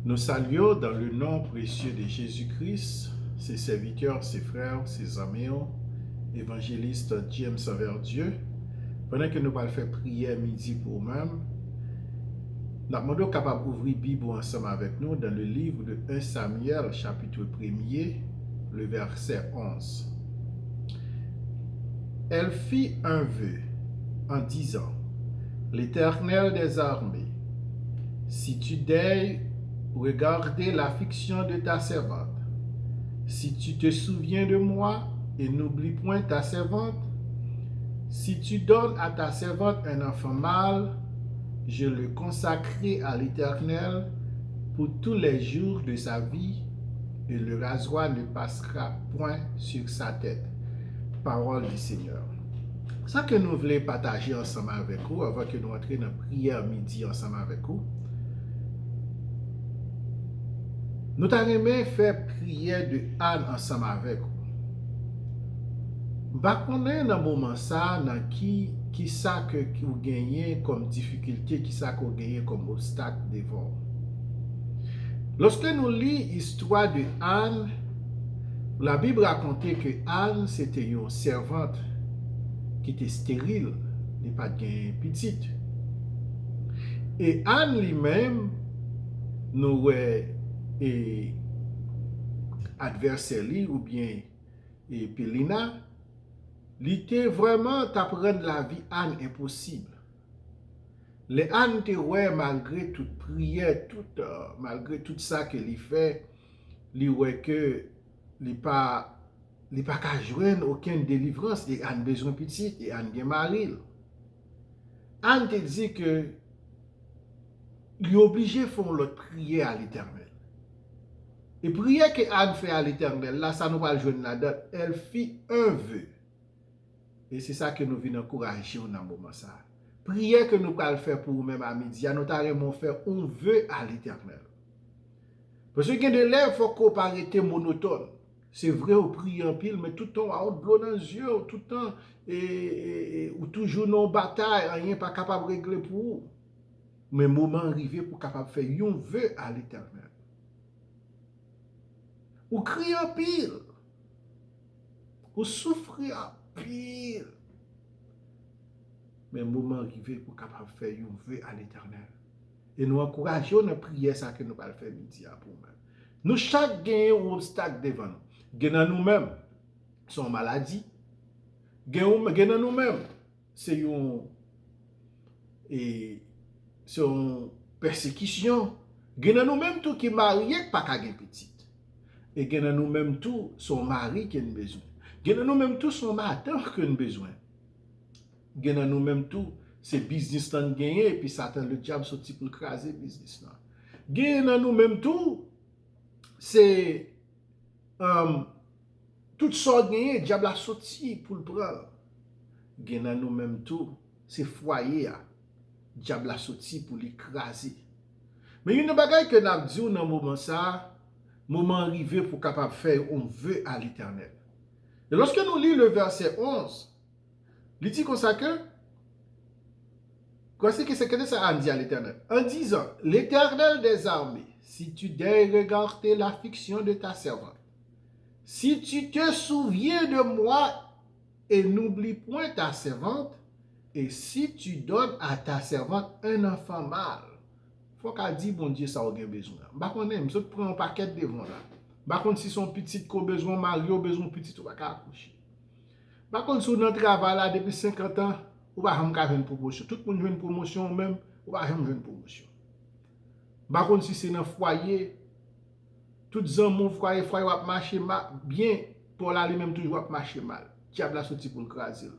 Nous saluons dans le nom précieux de Jésus-Christ, ses serviteurs, ses frères, ses amis, évangéliste James envers Dieu. Pendant que nous allons faire prière midi pour nous-mêmes, nous demandons capable d'ouvrir la Bible ensemble avec nous dans le livre de 1 Samuel, chapitre 1er, le verset 11. Elle fit un vœu en disant, l'Éternel des armées, si tu daignes regarder l'affliction de ta servante, si tu te souviens de moi et n'oublie point ta servante, si tu donnes à ta servante un enfant mâle, je le consacrerai à l'Éternel pour tous les jours de sa vie, et le rasoir ne passera point sur sa tête. Parole du Seigneur. Ça que nous voulons partager ensemble avec vous, avant que nous entrions dans la prière midi ensemble avec vous. Nous avons fait prière de Anne ensemble avec vous. Nous est dans le moment ça, dans qui ça que vous gagnez comme difficulté, qui ça que vous gagnez comme obstacle devant. Lorsque nous lisons l'histoire de Anne, la Bible racontait que Anne c'était une servante qui était stérile, n'est pas de petite. Et Anne lui-même, nous et adversaire ou bien et Pélina, l'était vraiment t'apprendre la vie Anne impossible. Les Anne te ouais malgré toute prière, malgré tout ça que lui fait, lui ouais que lui pas qu'à joindre aucune délivrance et Anne besoin petite et Anne gen mari. Anne te dit que lui obligé font l'autre prière à l'Éternel. Et prière que Anne fait à l'Éternel, là ça nous va le joindre là-dedans, elle fit un vœu. Et c'est ça que nous venons encourager dans le moment ça. Prière que nous allons faire pour nous-mêmes à midi, nous allons faire un vœu à l'Éternel. Parce que de l'air, il faut qu'on arrête monotone. C'est vrai, on prie en pile, mais tout le temps, on a dans les yeux, tout le temps, ou toujours dans une bataille, rien pas capable de régler pour vous. Mais moment arrivé pour capable de faire un vœu à l'Éternel. Ou crier en pile, ou souffrir en pile. Mais moment arrivé pour capable de faire un vœu à l'Éternel. Et nous encourageons dans prière ça que nous allons faire midi pour nous. Nous chaque gagnons un obstacle devant nous. Gagnons nous-mêmes son maladie. Gagnons nous-mêmes c'est une persécution. Gagnons nous-mêmes tout qui marié pas qu'à gagner petite. Et gagnons nous-mêmes tout son mari qui a besoin. Gagnons nous-mêmes tout son matin qui a besoin. Gagnons nous-mêmes tout c'est business là gagné et puis Satan le diable sorti pour craser business là. Gagnons nous-mêmes tout c'est tout ça gagné diable a sorti pour le prendre. Gagnons nous-mêmes tout c'est foyer diable a sorti pour l'écraser. Mais une bagaille que n'a dit dans moment ça, moment arrivé pour capable faire on veut à l'Éternel. Et lorsque nous lisons le verset 11, il dit comme ça que voici que c'est que ça a dit à l'Éternel. En disant, l'Éternel des armées, si tu daignes regarder l'affliction de ta servante, si tu te souviens de moi et n'oublie point ta servante, et si tu donnes à ta servante un enfant mâle, faut qu'elle dise, bon Dieu, ça a besoin. Par contre, je prends un paquet devant là. Par contre, si son petit qu'on besoin, Mario besoin petit, on va accoucher. Par contre, si on a travail là depuis 50 ans, ou pas avoir une promotion. Tout le monde veut une promotion même, ou pas avoir une promotion. Par contre, si c'est dans le foyer, tout les gens foyer va marcher bien, pour là lui-même toujours va marcher mal. Diable a sorti pour le craser.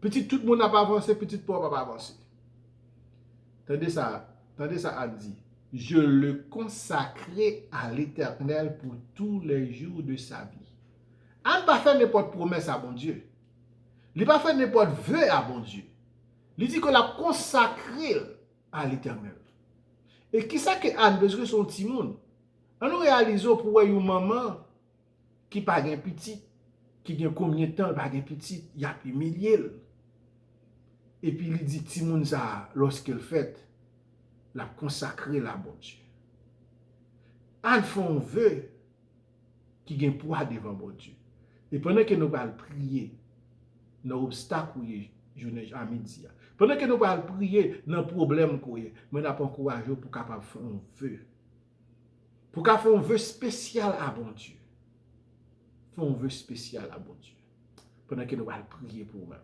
Petit tout le monde n'a pas avancé, petit pauvre n'a pas avancé. Tendez ça a dit. Je le consacrerai à l'Éternel pour tous les jours de sa vie. On ne pas faire n'importe promesse à bon Dieu. Il n'a pas fait n'importe vœu à bon Dieu. Il dit qu'on l'a consacré à l'Éternel. Et qui ça que Anne besoin son petit monde? On nous réalise pour une maman qui n'a pas de petit, qui a combien de temps pas de petit, il y a humilié. Et puis il dit Timoun ça lorsqu'elle fait la consacrer la bon Dieu. on fait un vœu qui gagne poids devant mon Dieu. Et pendant que nous allons prier, dans l'obstacle à midi, pendant que nous allons prier dans le problème, nous avons courage pour capable faire un vœu. Pour qu'à faire un vœu spécial à bon Dieu. Faire un vœu spécial à bon Dieu. Pendant que nous allons prier pour nous.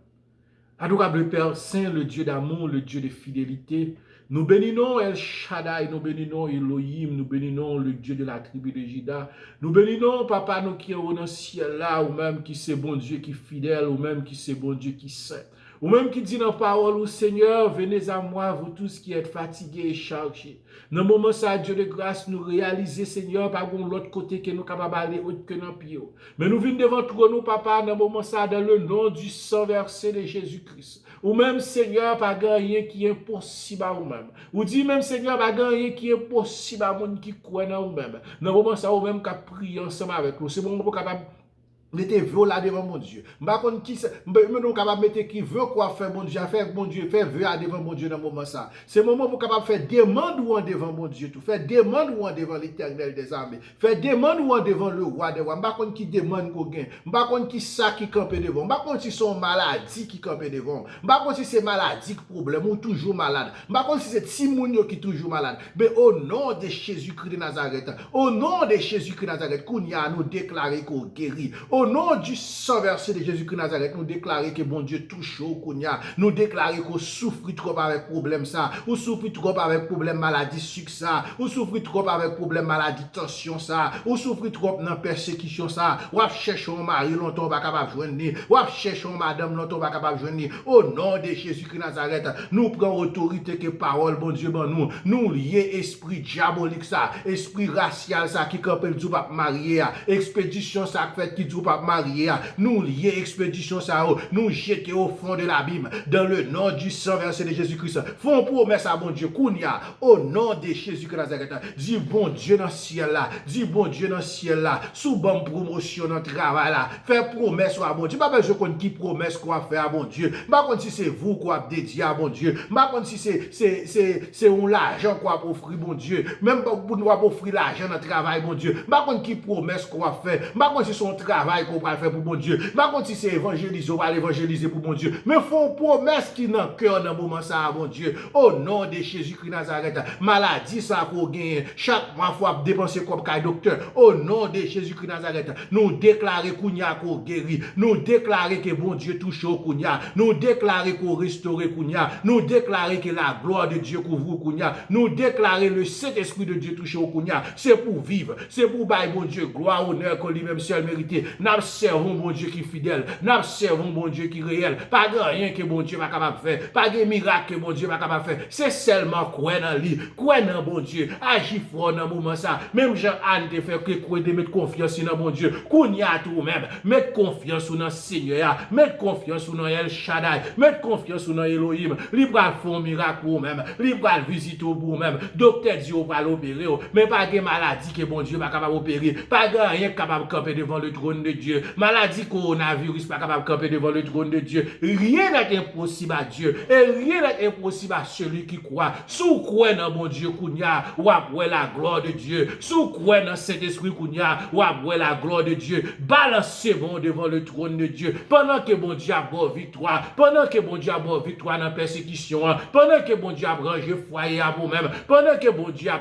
Adorable Père Saint, le Dieu d'amour, le Dieu de fidélité, nous bénissons El Shaddai, nous bénissons Elohim, nous bénissons le Dieu de la tribu de Juda, nous bénissons Papa, nous qui sommes dans le ciel là, ou même qui c'est bon Dieu qui est fidèle, ou même qui c'est bon Dieu qui est saint. Ou même qui dit dans la parole, au Seigneur, venez à moi, vous tous qui êtes fatigués et chargés. Dans le moment ça, Dieu de grâce, nous réaliser, Seigneur, par l'autre côté que nous sommes capables d'aller autre que dans le pied. Mais nous venons devant toi, nous, Papa, dans le moment ça, dans le nom du sang versé de Jésus-Christ. Ou même, Seigneur, pas rien qui est impossible à vous-même. Ou dit même, Seigneur, pas rien qui est impossible à monde qui croit dans vous-même. Dans le moment ça, ou même qu'à prier ensemble avec nous. C'est bon, nous capable mettez vœu là devant mon Dieu. Par contre, qui nous capable mettre qui veut quoi faire mon Dieu, faire mon Dieu, faire vœu devant mon Dieu dans le moment ça. C'est le moment pour capable faire demande ou en devant mon Dieu tout, faire demande ou en devant l'Éternel des armées, faire demande ou en devant le roi des rois. Par contre qui demande qu'on gagne, par contre qui ça qui campe devant, par contre si son maladie qui campe devant, par contre si c'est maladie qui problème ou toujours malade, par contre si c'est Timounio qui toujours malade. Mais au nom de Jésus-Christ de Nazareth, au nom de Jésus-Christ de Nazareth, Kounia nous déclarer qu'on guérit. Au nom du sang versé de Jésus-Christ de Nazareth, nous déclarer que bon Dieu touche au Kounia. Nous déclarer qu'on souffre trop avec problème ça. Ou souffre trop avec problème maladie sucre ça. Ou souffre trop avec problème maladie tension ça. Ou souffre trop dans persécution ça. Ou chercher un mari longtemps pas capable joindre. Ou chercher une madame longtemps pas capable joindre. Au nom de Jésus-Christ de Nazareth, nous prenons autorité que parole bon Dieu ben nous. Nous lier esprit diabolique ça, esprit racial ça qui campel du pape marié, expédition ça fait qui du pape marié, nous lier expédition ça, nous jeter au fond de l'abîme dans le nom du sang versé de Jésus-Christ. Font promesse à bon Dieu Kounia au nom de Jésus-Christ Nazareth. Dis bon Dieu dans le ciel là, dis bon Dieu dans le ciel là, sous bonne promotion dans le travail là, faire promesse à bon Dieu. Pas besoin qu'on qui promesse quoi faire à bon Dieu. Pas contre si c'est vous quoi dédié à bon Dieu. Pas contre si c'est on l'argent quoi pour offrir bon Dieu. Même pas pour nous offrir l'argent dans le travail bon Dieu. Pas contre qui promesse quoi faire. Pas contre si son travail qu'on va faire pour bon Dieu. Pas contre si c'est évangéliser, on va l'évangéliser pour bon Dieu. Mais font promesse qui dans cœur dans moment ça à bon Dieu. Au nom de Jésus-Christ Nazareth, maladie ça qu'on gagne. Chaque mois faut dépenser comme caille docteur. Au nom de Jésus-Christ Nazareth, nous déclarer Kounia qu'on guérit. Nous déclarer que bon Dieu touche au Kounia. Nous déclarer qu'on restaure Kounia. Nous déclarer que la gloire de Dieu couvre Kounia. Nous déclarer le Saint-Esprit de Dieu touche au Kounia. C'est pour vivre. C'est pour bailler bon Dieu gloire, honneur qu'on lui-même seul mérité. Nous servons bon Dieu qui est fidèle. Nous servons bon Dieu qui est réel. Pas de rien que bon Dieu va capable de faire. Pas de miracle que bon Dieu va capable de faire. C'est seulement quoi dans lui. Quoi dans bon Dieu. Agis fort dans le moment ça. Même Jean-Anne te fait que quoi de mettre confiance dans bon Dieu. Kounia tout même. Mettre confiance dans le Seigneur. Mettre confiance dans El Shaddai. Mettre confiance dans Elohim. Libre à faire un miracle pour même. Libre à visiter pour même. Docteur dit on va l'opérer. Mais pas de maladie que bon Dieu va capable d'opérer. Pas de rien capable de camper devant le trône de Dieu. Maladie coronavirus pas capable de camper devant le trône de Dieu. Rien n'est impossible à Dieu. Et rien n'est impossible à celui qui croit. Sous quoi dans bon Dieu Kounia, ou après la gloire de Dieu. Sous quoi dans cet esprit Kounia, ou après la gloire de Dieu. Balancez-vous devant le trône de Dieu. Pendant que bon Dieu a bonne victoire. Pendant que bon Dieu a bonne victoire dans la persécution. Pendant que bon Dieu a rangé foyer à vous-même. Pendant que bon Dieu a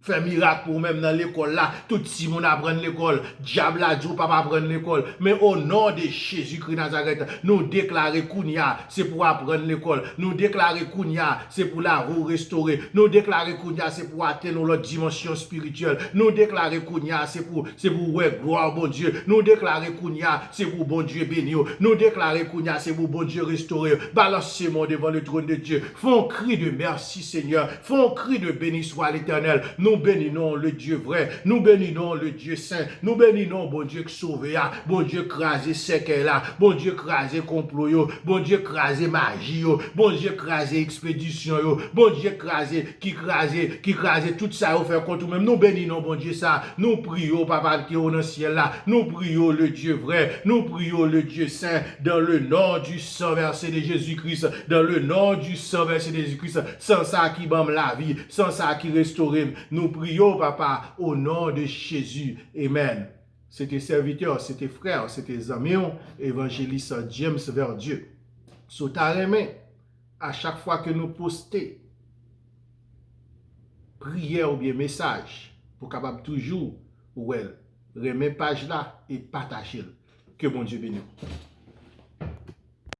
fait miracle pour même dans l'école là, tout si moun apprend l'école, diable a dit pas apprendre l'école, mais au nom de Jésus-Christ Nazareth, nous déclarer Kounia, c'est pour apprendre l'école, nous déclarer Kounia, c'est pour la restaurer, nous déclarer Kounia, c'est pour atteindre notre dimension spirituelle, nous déclarer Kounia, c'est pour ouais gloire bon Dieu, nous déclarer Kounia, c'est pour bon Dieu béni, nous déclarer Kounia, c'est pour bon Dieu restaurer, balancez-moi devant le trône de Dieu, font cri de merci Seigneur, font cri de béni soit l'Éternel. Nous bénissons le Dieu vrai, nous bénissons le Dieu saint, nous bénissons bon Dieu qui sauve, bon Dieu crasé sec là, bon Dieu crasé complot, bon Dieu crasé magie, bon Dieu crasé expédition, bon Dieu crasé, qui crasé tout ça au faire contre même. Nous bénissons bon Dieu ça, nous prions papa qui est dans le ciel là, nous prions le Dieu vrai, nous prions le Dieu saint, dans le nom du sang versé de Jésus-Christ, dans le nom du sang versé de Jésus-Christ, sans ça qui bâme la vie, sans ça qui restaure, nous Nous prions, papa, au nom de Jésus. Amen. C'était serviteur, c'était frère, c'était amis, évangéliste James Verdieu. Sous ta main, à chaque fois que nous postons prière ou bien message, pour capable toujours, remettre page là et partager. Que bon Dieu bénisse.